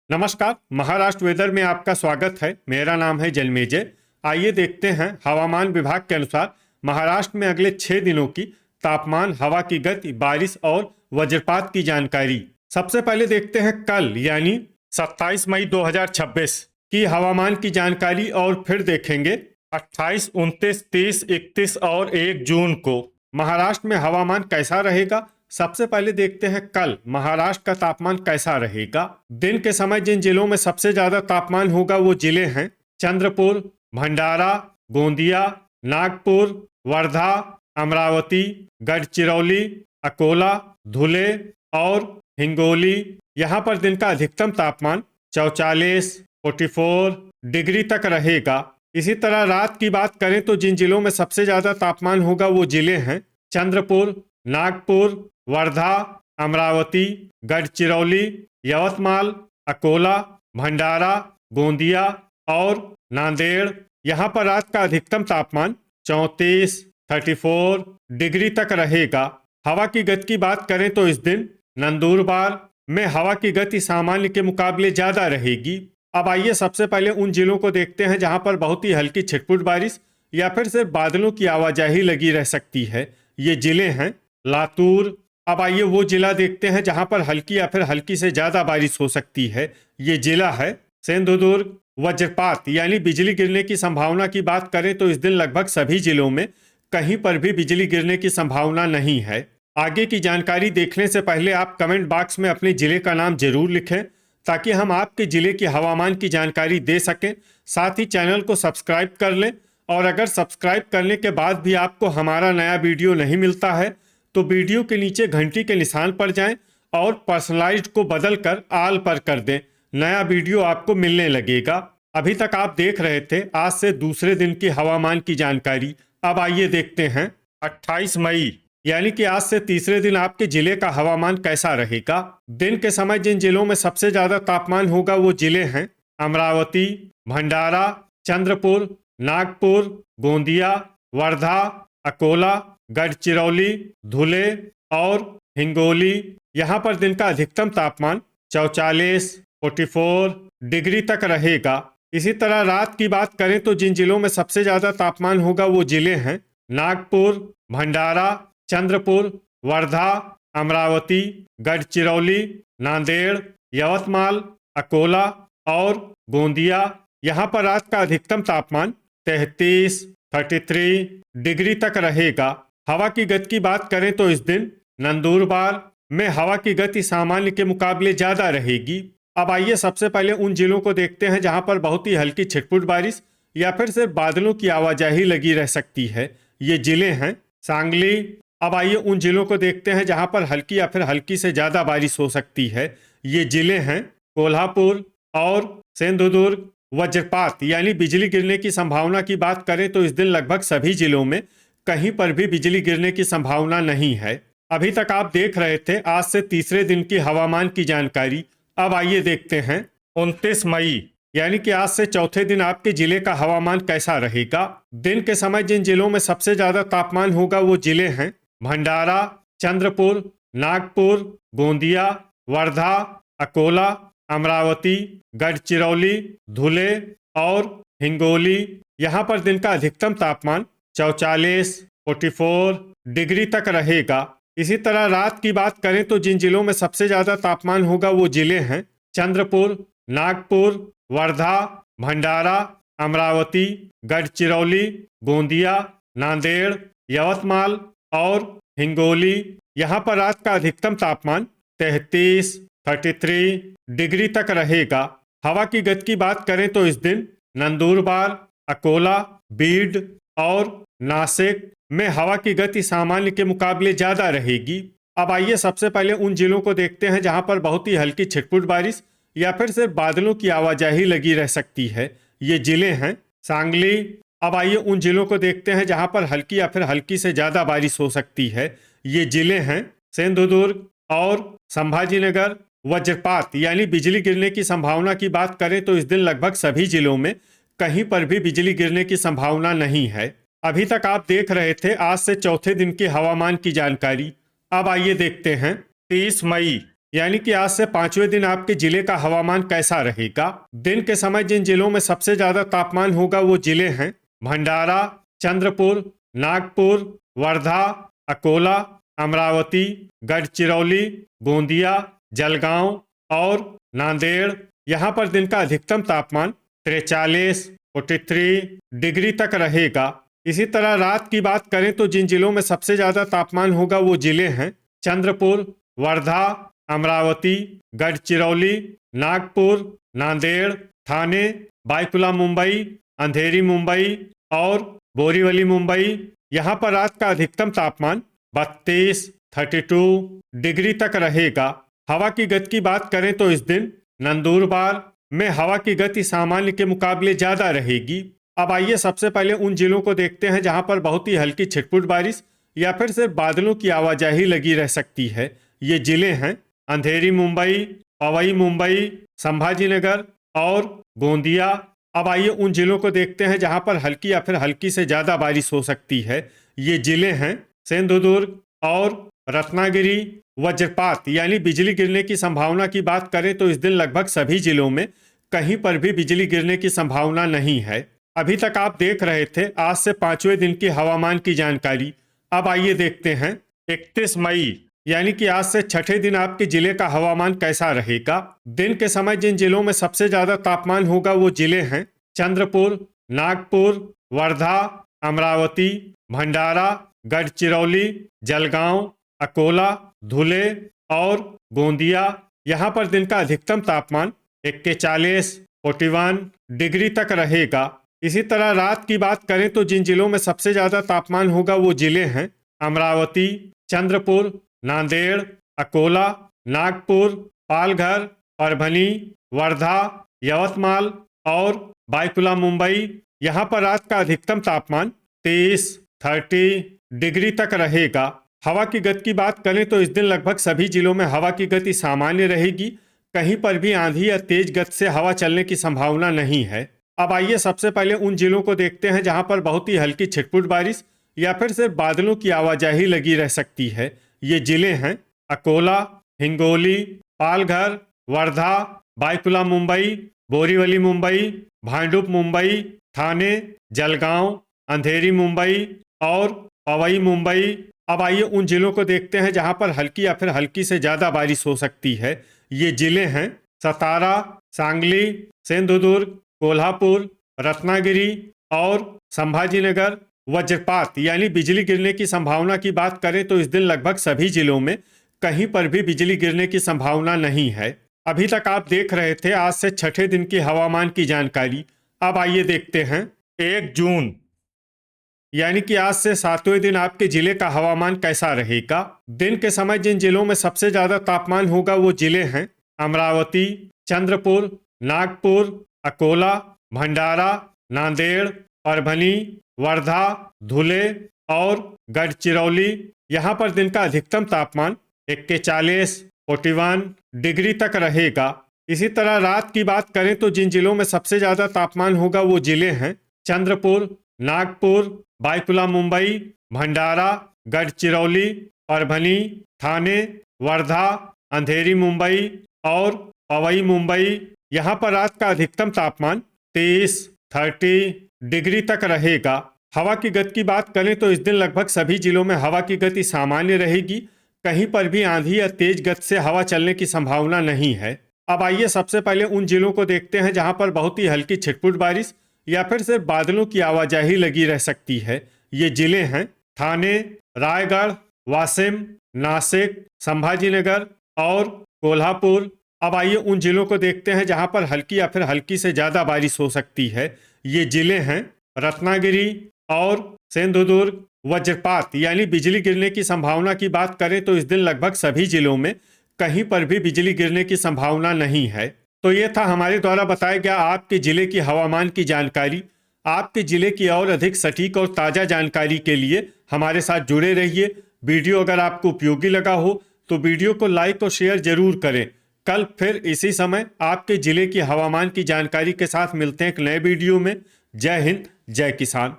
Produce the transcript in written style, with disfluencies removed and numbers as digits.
नमस्कार। महाराष्ट्र वेदर में आपका स्वागत है। मेरा नाम है जलमेजय। आइए देखते हैं हवामान विभाग के अनुसार महाराष्ट्र में अगले 6 दिनों की तापमान, हवा की गति, बारिश और वज्रपात की जानकारी। सबसे पहले देखते हैं कल यानी 27 मई 2026 की हवामान की जानकारी और फिर देखेंगे 28, 29, 30, 31 और 1 जून को महाराष्ट्र में हवामान कैसा रहेगा। सबसे पहले देखते हैं कल महाराष्ट्र का तापमान कैसा रहेगा। दिन के समय जिन जिलों में सबसे ज्यादा तापमान होगा वो जिले हैं चंद्रपुर, भंडारा, गोंदिया, नागपुर, वर्धा, अमरावती, गढ़चिरौली, अकोला, धुले और हिंगोली। यहाँ पर दिन का अधिकतम तापमान 44, 44 डिग्री तक रहेगा। इसी तरह रात की बात करें तो जिन जिलों में सबसे ज्यादा तापमान होगा वो जिले हैं चंद्रपुर, नागपुर, वर्धा, अमरावती, गढ़चिरौली, यवतमाल, अकोला, भंडारा, गोंदिया और नांदेड़। यहाँ पर रात का अधिकतम तापमान 34, 34 डिग्री तक रहेगा। हवा की गति की बात करें तो इस दिन नंदुरबार में हवा की गति सामान्य के मुकाबले ज्यादा रहेगी। अब आइए सबसे पहले उन जिलों को देखते हैं जहां पर बहुत ही हल्की छिटपुट बारिश या फिर सिर्फ बादलों की आवाजाही लगी रह सकती है। ये जिले हैं लातूर। अब आइए वो जिला देखते हैं जहां पर हल्की या फिर हल्की से ज्यादा बारिश हो सकती है। ये जिला है सिंधुदुर्ग। वज्रपात यानी बिजली गिरने की संभावना की बात करें तो इस दिन लगभग सभी जिलों में कहीं पर भी बिजली गिरने की संभावना नहीं है। आगे की जानकारी देखने से पहले आप कमेंट बॉक्स में अपने जिले का नाम जरूर लिखें ताकि हम आपके जिले की हवामान की जानकारी दे सकें। साथ ही चैनल को सब्सक्राइब कर लें और अगर सब्सक्राइब करने के बाद भी आपको हमारा नया वीडियो नहीं मिलता है तो वीडियो के नीचे घंटी के निशान पर जाएं और पर्सनलाइज्ड को बदलकर आल पर कर दें। नया वीडियो आपको मिलने लगेगा। अभी तक आप देख रहे थे आज से दूसरे दिन की हवामान की जानकारी। अब आइए देखते हैं 28 मई यानी कि आज से तीसरे दिन आपके जिले का हवामान कैसा रहेगा। दिन के समय जिन जिलों में सबसे ज्यादा तापमान होगा वो जिले हैं अमरावती, भंडारा, चंद्रपुर, नागपुर, गोंदिया, वर्धा, अकोला, गढ़चिरौली, धुले और हिंगोली। यहाँ पर दिन का अधिकतम तापमान 44, 44 डिग्री तक रहेगा। इसी तरह रात की बात करें तो जिन जिलों में सबसे ज्यादा तापमान होगा वो जिले हैं नागपुर, भंडारा, चंद्रपुर, वर्धा, अमरावती, गढ़चिरौली, नांदेड़, यवतमाल, अकोला और गोंदिया। यहाँ पर रात का अधिकतम तापमान 33, 33 डिग्री तक रहेगा। हवा की गति की बात करें तो इस दिन नंदुरबार में हवा की गति सामान्य के मुकाबले ज्यादा रहेगी। अब आइए सबसे पहले उन जिलों को देखते हैं जहां पर बहुत ही हल्की छिटपुट बारिश या फिर सिर्फ बादलों की आवाजाही लगी रह सकती है। ये जिले हैं सांगली। अब आइए उन जिलों को देखते हैं जहां पर हल्की या फिर हल्की से ज्यादा बारिश हो सकती है। ये जिले हैं कोल्हापुर और सिंधुदुर्ग। वज्रपात यानी बिजली गिरने की संभावना की बात करें तो इस दिन लगभग सभी जिलों में कहीं पर भी बिजली गिरने की संभावना नहीं है। अभी तक आप देख रहे थे आज से तीसरे दिन की हवामान की जानकारी। अब आइए देखते हैं 29 मई यानी कि आज से चौथे दिन आपके जिले का हवामान कैसा रहेगा। दिन के समय जिन जिलों में सबसे ज्यादा तापमान होगा वो जिले हैं भंडारा, चंद्रपुर, नागपुर, गोंदिया, वर्धा, अकोला, अमरावती, गढ़चिरौली, धुले और हिंगोली। यहाँ पर दिन का अधिकतम तापमान 44, 44 डिग्री तक रहेगा। इसी तरह रात की बात करें तो जिन जिलों में सबसे ज्यादा तापमान होगा वो जिले हैं चंद्रपुर, नागपुर, वर्धा, भंडारा, अमरावती, गढ़चिरौली, गोंदिया, नांदेड़, यवतमाल और हिंगोली। यहाँ पर रात का अधिकतम तापमान 33, 33 डिग्री तक रहेगा। हवा की गति की बात करें तो इस दिन नंदुरबार, अकोला, बीड और नासिक में हवा की गति सामान्य के मुकाबले ज्यादा रहेगी। अब आइए सबसे पहले उन जिलों को देखते हैं जहां पर बहुत ही हल्की छिटपुट बारिश या फिर सिर्फ बादलों की आवाजाही लगी रह सकती है। ये जिले हैं सांगली। अब आइए उन जिलों को देखते हैं जहां पर हल्की या फिर हल्की से ज्यादा बारिश हो सकती है। ये जिले हैं सिंधुदुर्ग और संभाजीनगर। वज्रपात यानी बिजली गिरने की संभावना की बात करें तो इस दिन लगभग सभी जिलों में कहीं पर भी बिजली गिरने की संभावना नहीं है। अभी तक आप देख रहे थे आज से चौथे दिन की हवामान की जानकारी। अब आइए देखते हैं 30 मई यानी कि आज से 5वें दिन आपके जिले का हवामान कैसा रहेगा। दिन के समय जिन जिलों में सबसे ज्यादा तापमान होगा वो जिले हैं भंडारा, चंद्रपुर, नागपुर, वर्धा, अकोला, अमरावती, गढ़चिरौली, गोंदिया, जलगांव और नांदेड़। यहाँ पर दिन का अधिकतम तापमान 43, 43 डिग्री तक रहेगा। इसी तरह रात की बात करें तो जिन जिलों में सबसे ज्यादा तापमान होगा वो जिले हैं चंद्रपुर, वर्धा, अमरावती, गढ़चिरौली, नागपुर, नांदेड़, ठाणे, बायकुला मुंबई, अंधेरी मुंबई और बोरीवली मुंबई। यहाँ पर रात का अधिकतम तापमान 32, 32 डिग्री तक रहेगा। हवा की गति की बात करें तो इस दिन नंदुरबार में हवा की गति सामान्य के मुकाबले ज्यादा रहेगी। अब आइए सबसे पहले उन जिलों को देखते हैं जहां पर बहुत ही हल्की छिटपुट बारिश या फिर सिर्फ बादलों की आवाजाही लगी रह सकती है। ये जिले हैं अंधेरी मुंबई, पवई मुंबई, संभाजीनगर और गोंदिया। अब आइए उन जिलों को देखते हैं जहां पर हल्की या फिर हल्की से ज्यादा बारिश हो सकती है। ये जिले हैं सिंधुदुर्ग और रत्नागिरी। वज्रपात यानी बिजली गिरने की संभावना की बात करें तो इस दिन लगभग सभी जिलों में कहीं पर भी बिजली गिरने की संभावना नहीं है। अभी तक आप देख रहे थे आज से 5वें दिन की हवामान की जानकारी। अब आइए देखते हैं 31 मई यानी कि आज से 6ठे दिन आपके जिले का हवामान कैसा रहेगा। दिन के समय जिन जिलों में सबसे ज्यादा तापमान होगा वो जिले हैं चंद्रपुर, नागपुर, वर्धा, अमरावती, भंडारा, गढ़चिरौली, जलगांव, अकोला, धुले और गोंदिया। यहाँ पर दिन का अधिकतम तापमान 41, 41 डिग्री तक रहेगा। इसी तरह रात की बात करें तो जिन जिलों में सबसे ज्यादा तापमान होगा वो जिले हैं अमरावती, चंद्रपुर, नांदेड़, अकोला, नागपुर, पालघर, परभनी, वर्धा, यवतमाल और बायकुला मुंबई। यहाँ पर रात का अधिकतम तापमान 23, 30 डिग्री तक रहेगा। हवा की गति की बात करें तो इस दिन लगभग सभी जिलों में हवा की गति सामान्य रहेगी। कहीं पर भी आंधी या तेज गति से हवा चलने की संभावना नहीं है। अब आइए सबसे पहले उन जिलों को देखते हैं जहां पर बहुत ही हल्की छिटपुट बारिश या फिर सिर्फ बादलों की आवाजाही लगी रह सकती है। ये जिले हैं अकोला, हिंगोली, पालघर, वर्धा, बायकुला मुंबई, बोरीवली मुंबई, भांडुप मुंबई, ठाणे, जलगांव, अंधेरी मुंबई और पवई मुंबई। अब आइए उन जिलों को देखते हैं जहां पर हल्की या फिर हल्की से ज्यादा बारिश हो सकती है। ये जिले हैं सतारा, सांगली, सिंधुदुर्ग, कोल्हापुर, रत्नागिरी और संभाजीनगर। वज्रपात यानी बिजली गिरने की संभावना की बात करें तो इस दिन लगभग सभी जिलों में कहीं पर भी बिजली गिरने की संभावना नहीं है। अभी तक आप देख रहे थे आज से 6ठे दिन की हवामान की जानकारी। अब आइए देखते हैं 1 जून यानी कि आज से 7वें दिन आपके जिले का हवामान कैसा रहेगा। दिन के समय जिन जिलों में सबसे ज्यादा तापमान होगा वो जिले हैं अमरावती, चंद्रपुर, नागपुर, अकोला, भंडारा, नांदेड़, परभनी, वर्धा, धुले और गढ़चिरौली। यहाँ पर दिन का अधिकतम तापमान 41, 41 डिग्री तक रहेगा। इसी तरह रात की बात करें तो जिन जिलों में सबसे ज्यादा तापमान होगा वो जिले हैं चंद्रपुर, नागपुर, बायकुला मुंबई, भंडारा, गढ़चिरौली, परभनी, ठाणे, वर्धा, अंधेरी मुंबई और पवई मुंबई। यहाँ पर रात का अधिकतम तापमान 23, 30 डिग्री तक रहेगा। हवा की गति की बात करें तो इस दिन लगभग सभी जिलों में हवा की गति सामान्य रहेगी। कहीं पर भी आंधी या तेज गति से हवा चलने की संभावना नहीं है। अब आइए सबसे पहले उन जिलों को देखते हैं जहां पर बहुत ही हल्की छिटपुट बारिश या फिर सिर्फ बादलों की आवाजाही लगी रह सकती है। ये जिले हैं ठाणे, रायगढ़, वाशिम, नासिक, संभाजीनगर और कोल्हापुर। अब आइए उन जिलों को देखते हैं जहां पर हल्की या फिर हल्की से ज्यादा बारिश हो सकती है। ये जिले हैं रत्नागिरी और सिंधुदुर्ग। वज्रपात यानी बिजली गिरने की संभावना की बात करें तो इस दिन लगभग सभी जिलों में कहीं पर भी बिजली गिरने की संभावना नहीं है। तो ये था हमारे द्वारा बताया गया आपके जिले की हवामान की जानकारी। आपके जिले की और अधिक सटीक और ताज़ा जानकारी के लिए हमारे साथ जुड़े रहिए। वीडियो अगर आपको उपयोगी लगा हो तो वीडियो को लाइक और शेयर जरूर करें। कल फिर इसी समय आपके जिले की हवामान की जानकारी के साथ मिलते हैं एक नए वीडियो में। जय हिंद, जय किसान।